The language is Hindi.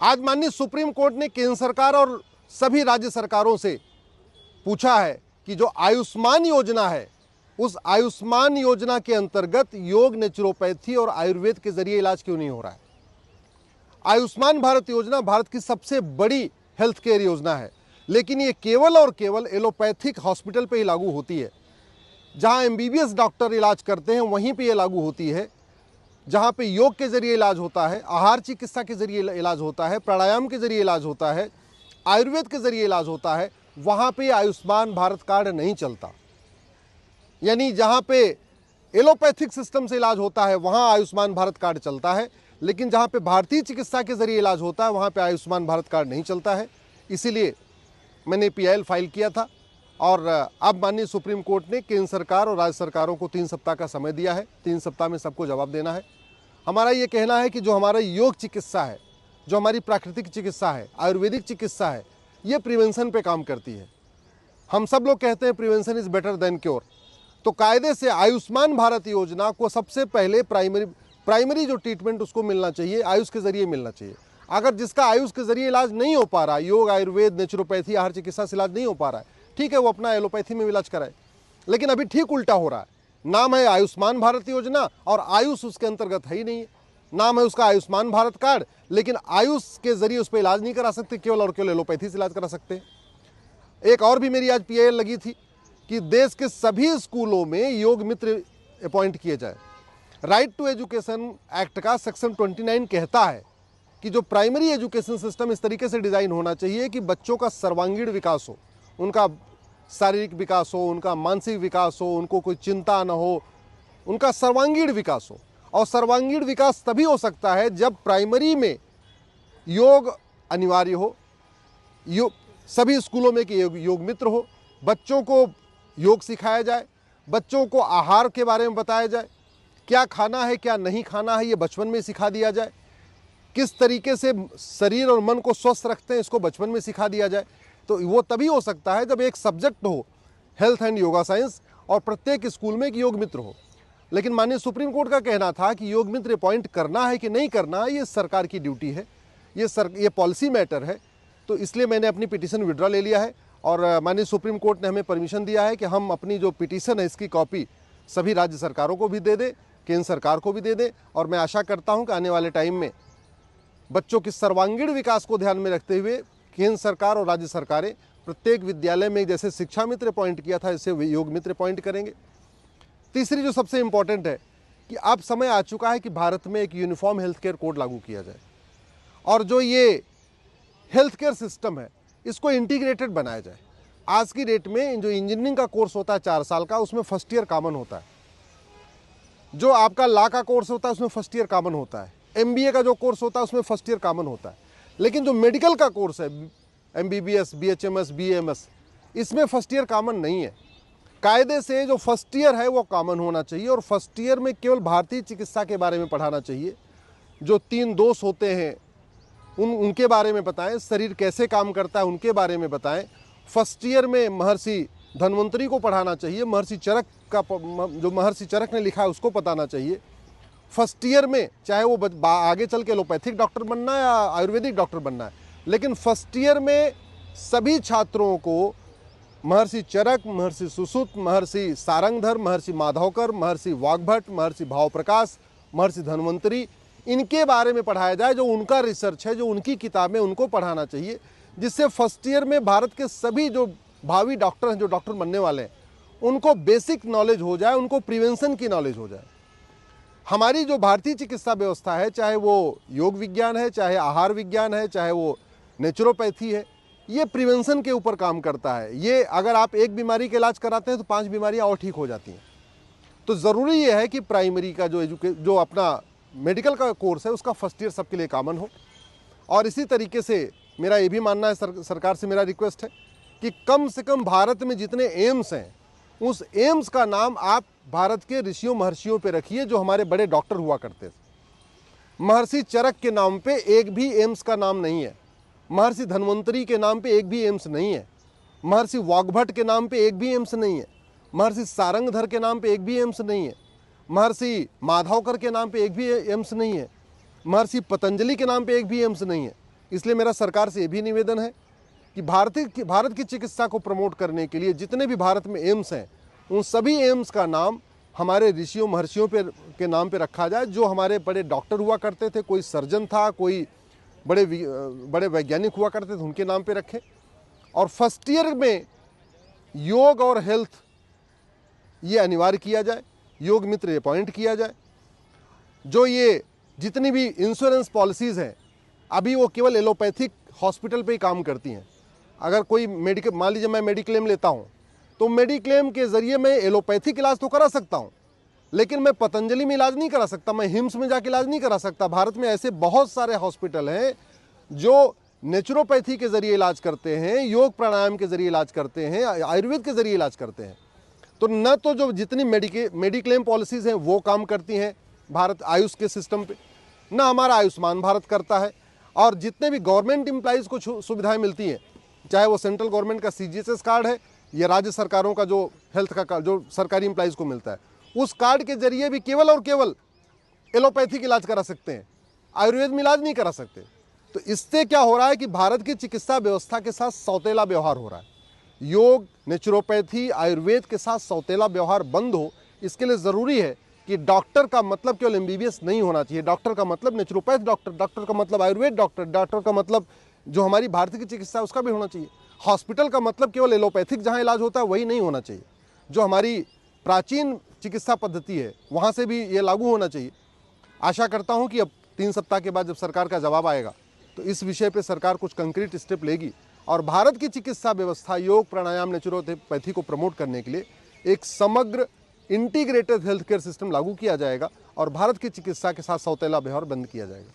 आज माननीय सुप्रीम कोर्ट ने केंद्र सरकार और सभी राज्य सरकारों से पूछा है कि जो आयुष्मान योजना है, उस आयुष्मान योजना के अंतर्गत योग, नेचुरोपैथी और आयुर्वेद के जरिए इलाज क्यों नहीं हो रहा है। आयुष्मान भारत योजना भारत की सबसे बड़ी हेल्थ केयर योजना है, लेकिन ये केवल और केवल एलोपैथिक हॉस्पिटल पे ही लागू होती है। जहां एमबीबीएस डॉक्टर इलाज करते हैं वहीं पे ये लागू होती है। जहां पे योग के जरिए इलाज होता है, आहार चिकित्सा के जरिए इलाज होता है, प्राणायाम के जरिए इलाज होता है, आयुर्वेद के जरिए इलाज होता है, वहां पे आयुष्मान भारत कार्ड नहीं चलता। यानी जहां पे एलोपैथिक सिस्टम से इलाज होता है वहां आयुष्मान भारत कार्ड चलता है, लेकिन जहां पे भारतीय चिकित्सा के जरिए इलाज होता है वहां पे आयुष्मान भारत कार्ड नहीं चलता है। इसीलिए मैंने पीआईएल फाइल किया था और अब माननीय सुप्रीम कोर्ट ने केंद्र सरकार और राज्य सरकारों को 3 सप्ताह का समय दिया है। 3 सप्ताह में सबको जवाब देना है। हमारा ये कहना है कि जो हमारा योग चिकित्सा है, जो हमारी प्राकृतिक चिकित्सा है, आयुर्वेदिक चिकित्सा है, ये प्रिवेंशन पे काम करती है। हम सब लोग कहते हैं prevention is better than cure. तो कायदे से आयुष्मान भारत योजना को सबसे पहले प्राइमरी जो ट्रीटमेंट उसको मिलना चाहिए, आयुष के जरिए मिलना चाहिए। अगर जिसका आयुष के जरिए इलाज नहीं हो पा रहा, योग, आयुर्वेद, नेचुरोपैथी, आहार चिकित्सा से इलाज नहीं हो पा रहा है, ठीक है, वो अपना एलोपैथी में इलाज कराए। लेकिन अभी ठीक उल्टा हो रहा है। नाम है आयुष्मान भारत योजना और आयुष उसके अंतर्गत है ही नहीं है। नाम है उसका आयुष्मान भारत कार्ड, लेकिन आयुष के जरिए उस पर इलाज नहीं करा सकते, केवल और केवल एलोपैथी से इलाज करा सकते हैं। एक और भी मेरी आज पीआईएल लगी थी कि देश के सभी स्कूलों में योग मित्र अपॉइंट किए जाए। राइट टू एजुकेशन एक्ट का सेक्शन 29 कहता है कि जो प्राइमरी एजुकेशन सिस्टम इस तरीके से डिज़ाइन होना चाहिए कि बच्चों का सर्वांगीण विकास हो, उनका शारीरिक विकास हो, उनका मानसिक विकास हो, उनको कोई चिंता न हो, उनका सर्वांगीण विकास हो। और सर्वांगीण विकास तभी हो सकता है जब प्राइमरी में योग अनिवार्य हो, सभी स्कूलों में कि योग मित्र हो, बच्चों को योग सिखाया जाए, बच्चों को आहार के बारे में बताया जाए, क्या खाना है क्या नहीं खाना है ये बचपन में सिखा दिया जाए, किस तरीके से शरीर और मन को स्वस्थ रखते हैं इसको बचपन में सिखा दिया जाए। तो वो तभी हो सकता है जब एक सब्जेक्ट हो हेल्थ एंड योगा साइंस और प्रत्येक स्कूल में एक योग मित्र हो। लेकिन माननीय सुप्रीम कोर्ट का कहना था कि योग मित्र अपॉइंट करना है कि नहीं करना है ये सरकार की ड्यूटी है, ये पॉलिसी मैटर है। तो इसलिए मैंने अपनी पिटीशन विड्रॉ ले लिया है और माननीय सुप्रीम कोर्ट ने हमें परमिशन दिया है कि हम अपनी जो पिटीशन है इसकी कॉपी सभी राज्य सरकारों को भी दे दें, केंद्र सरकार को भी दे दें। और मैं आशा करता हूं कि आने वाले टाइम में बच्चों के सर्वांगीण विकास को ध्यान में रखते हुए केंद्र सरकार और राज्य सरकारें प्रत्येक विद्यालय में जैसे शिक्षा मित्र अपॉइंट किया था ऐसे योग मित्र अपॉइंट करेंगे। तीसरी जो सबसे इम्पॉर्टेंट है कि अब समय आ चुका है कि भारत में एक यूनिफॉर्म हेल्थ केयर कोड लागू किया जाए और जो ये हेल्थ केयर सिस्टम है इसको इंटीग्रेटेड बनाया जाए। आज की डेट में जो इंजीनियरिंग का कोर्स होता है 4 साल का, उसमें फर्स्ट ईयर कॉमन होता है। जो आपका लॉ का कोर्स होता है उसमें फर्स्ट ईयर कॉमन होता है। एमबीए का जो कोर्स होता है उसमें फर्स्ट ईयर कॉमन होता है। लेकिन जो मेडिकल का कोर्स है एमबीबीएस, बीएचएमएस, बीएमएस, इसमें फर्स्ट ईयर कॉमन नहीं है। कायदे से जो फर्स्ट ईयर है वो कॉमन होना चाहिए और फर्स्ट ईयर में केवल भारतीय चिकित्सा के बारे में पढ़ाना चाहिए। जो 3 दोष होते हैं उनके बारे में बताएं, शरीर कैसे काम करता है उनके बारे में बताएं। फर्स्ट ईयर में महर्षि धन्वंतरी को पढ़ाना चाहिए, महर्षि चरक का जो महर्षि चरक ने लिखा है उसको बताना चाहिए। फर्स्ट ईयर में चाहे वो आगे चल के एलोपैथिक डॉक्टर बनना है या आयुर्वेदिक डॉक्टर बनना है, लेकिन फर्स्ट ईयर में सभी छात्रों को महर्षि चरक, महर्षि सुश्रुत, महर्षि सारंगधर, महर्षि माधवकर, महर्षि वाग्भट, महर्षि भावप्रकाश, महर्षि धन्वंतरी, इनके बारे में पढ़ाया जाए। जो उनका रिसर्च है, जो उनकी किताबें, उनको पढ़ाना चाहिए, जिससे फर्स्ट ईयर में भारत के सभी जो भावी डॉक्टर हैं, जो डॉक्टर बनने वाले हैं, उनको बेसिक नॉलेज हो जाए, उनको प्रिवेंशन की नॉलेज हो जाए। हमारी जो भारतीय चिकित्सा व्यवस्था है, चाहे वो योग विज्ञान है, चाहे आहार विज्ञान है, चाहे वो नेचुरोपैथी है, ये प्रिवेंशन के ऊपर काम करता है। ये अगर आप एक बीमारी का इलाज कराते हैं तो 5 बीमारियां और ठीक हो जाती हैं। तो ज़रूरी ये है कि प्राइमरी का जो अपना मेडिकल का कोर्स है उसका फर्स्ट ईयर सबके लिए कॉमन हो। और इसी तरीके से मेरा ये भी मानना है, सरकार से मेरा रिक्वेस्ट है कि कम से कम भारत में जितने एम्स हैं उस एम्स का नाम आप भारत के ऋषियों महर्षियों पे रखिए जो हमारे बड़े डॉक्टर हुआ करते थे। महर्षि चरक के नाम पे एक भी एम्स का नाम नहीं है, महर्षि धन्वंतरी के नाम पे एक भी एम्स नहीं है, महर्षि वाग्भट के नाम पे एक भी एम्स नहीं है, महर्षि सारंगधर के नाम पे एक भी एम्स नहीं है, महर्षि माधवकर के नाम पे एक भी एम्स नहीं है, महर्षि पतंजलि के नाम पे एक भी एम्स नहीं है। इसलिए मेरा सरकार से ये भी निवेदन है कि भारत की चिकित्सा को प्रमोट करने के लिए जितने भी भारत में एम्स हैं, उन सभी एम्स का नाम हमारे ऋषियों महर्षियों के नाम पे रखा जाए। जो हमारे बड़े डॉक्टर हुआ करते थे, कोई सर्जन था, कोई बड़े वैज्ञानिक हुआ करते थे, उनके नाम पे रखें। और फर्स्ट ईयर में योग और हेल्थ ये अनिवार्य किया जाए, योग मित्र अपॉइंट किया जाए। जो ये जितनी भी इंश्योरेंस पॉलिसीज़ हैं, अभी वो केवल एलोपैथिक हॉस्पिटल पे ही काम करती हैं। अगर कोई मान लीजिए मैं मेडिक्लेम लेता हूँ, तो मेडिक्लेम के ज़रिए मैं एलोपैथिक इलाज तो करा सकता हूँ, लेकिन मैं पतंजलि में इलाज नहीं करा सकता, मैं हिम्स में जाके इलाज नहीं करा सकता। भारत में ऐसे बहुत सारे हॉस्पिटल हैं जो नेचुरोपैथी के ज़रिए इलाज करते हैं, योग प्राणायाम के ज़रिए इलाज करते हैं, आयुर्वेद के ज़रिए इलाज करते हैं। तो न तो जो जितनी मेडिक्लेम पॉलिसीज़ हैं वो काम करती हैं भारत आयुष के सिस्टम पे, न हमारा आयुष्मान भारत करता है। और जितने भी गवर्नमेंट एम्प्लॉइज़ को सुविधाएं मिलती हैं, चाहे वो सेंट्रल गवर्नमेंट का CGHS कार्ड है या राज्य सरकारों का जो हेल्थ का कार्ड जो सरकारी एम्प्लॉइज़ को मिलता है, उस कार्ड के जरिए भी केवल और केवल एलोपैथिक इलाज करा सकते हैं, आयुर्वेद में इलाज नहीं करा सकते। तो इससे क्या हो रहा है कि भारत की चिकित्सा व्यवस्था के साथ सौतेला व्यवहार हो रहा है। योग, नेचुरोपैथी, आयुर्वेद के साथ सौतेला व्यवहार बंद हो, इसके लिए ज़रूरी है कि डॉक्टर का मतलब केवल MBBS नहीं होना चाहिए। डॉक्टर का मतलब नेचुरोपैथ डॉक्टर, डॉक्टर का मतलब आयुर्वेद डॉक्टर, डॉक्टर का मतलब जो हमारी भारतीय की चिकित्सा है उसका भी होना चाहिए। हॉस्पिटल का मतलब केवल एलोपैथिक जहाँ इलाज होता है वही नहीं होना चाहिए। जो हमारी प्राचीन चिकित्सा पद्धति है वहाँ से भी ये लागू होना चाहिए। आशा करता हूँ कि अब 3 सप्ताह के बाद जब सरकार का जवाब आएगा तो इस विषय पे सरकार कुछ कंक्रीट स्टेप लेगी और भारत की चिकित्सा व्यवस्था योग, प्राणायाम, नेचुरोपैथी को प्रमोट करने के लिए एक समग्र इंटीग्रेटेड हेल्थ केयर सिस्टम लागू किया जाएगा और भारत की चिकित्सा के साथ सौतेला व्यवहार बंद किया जाएगा।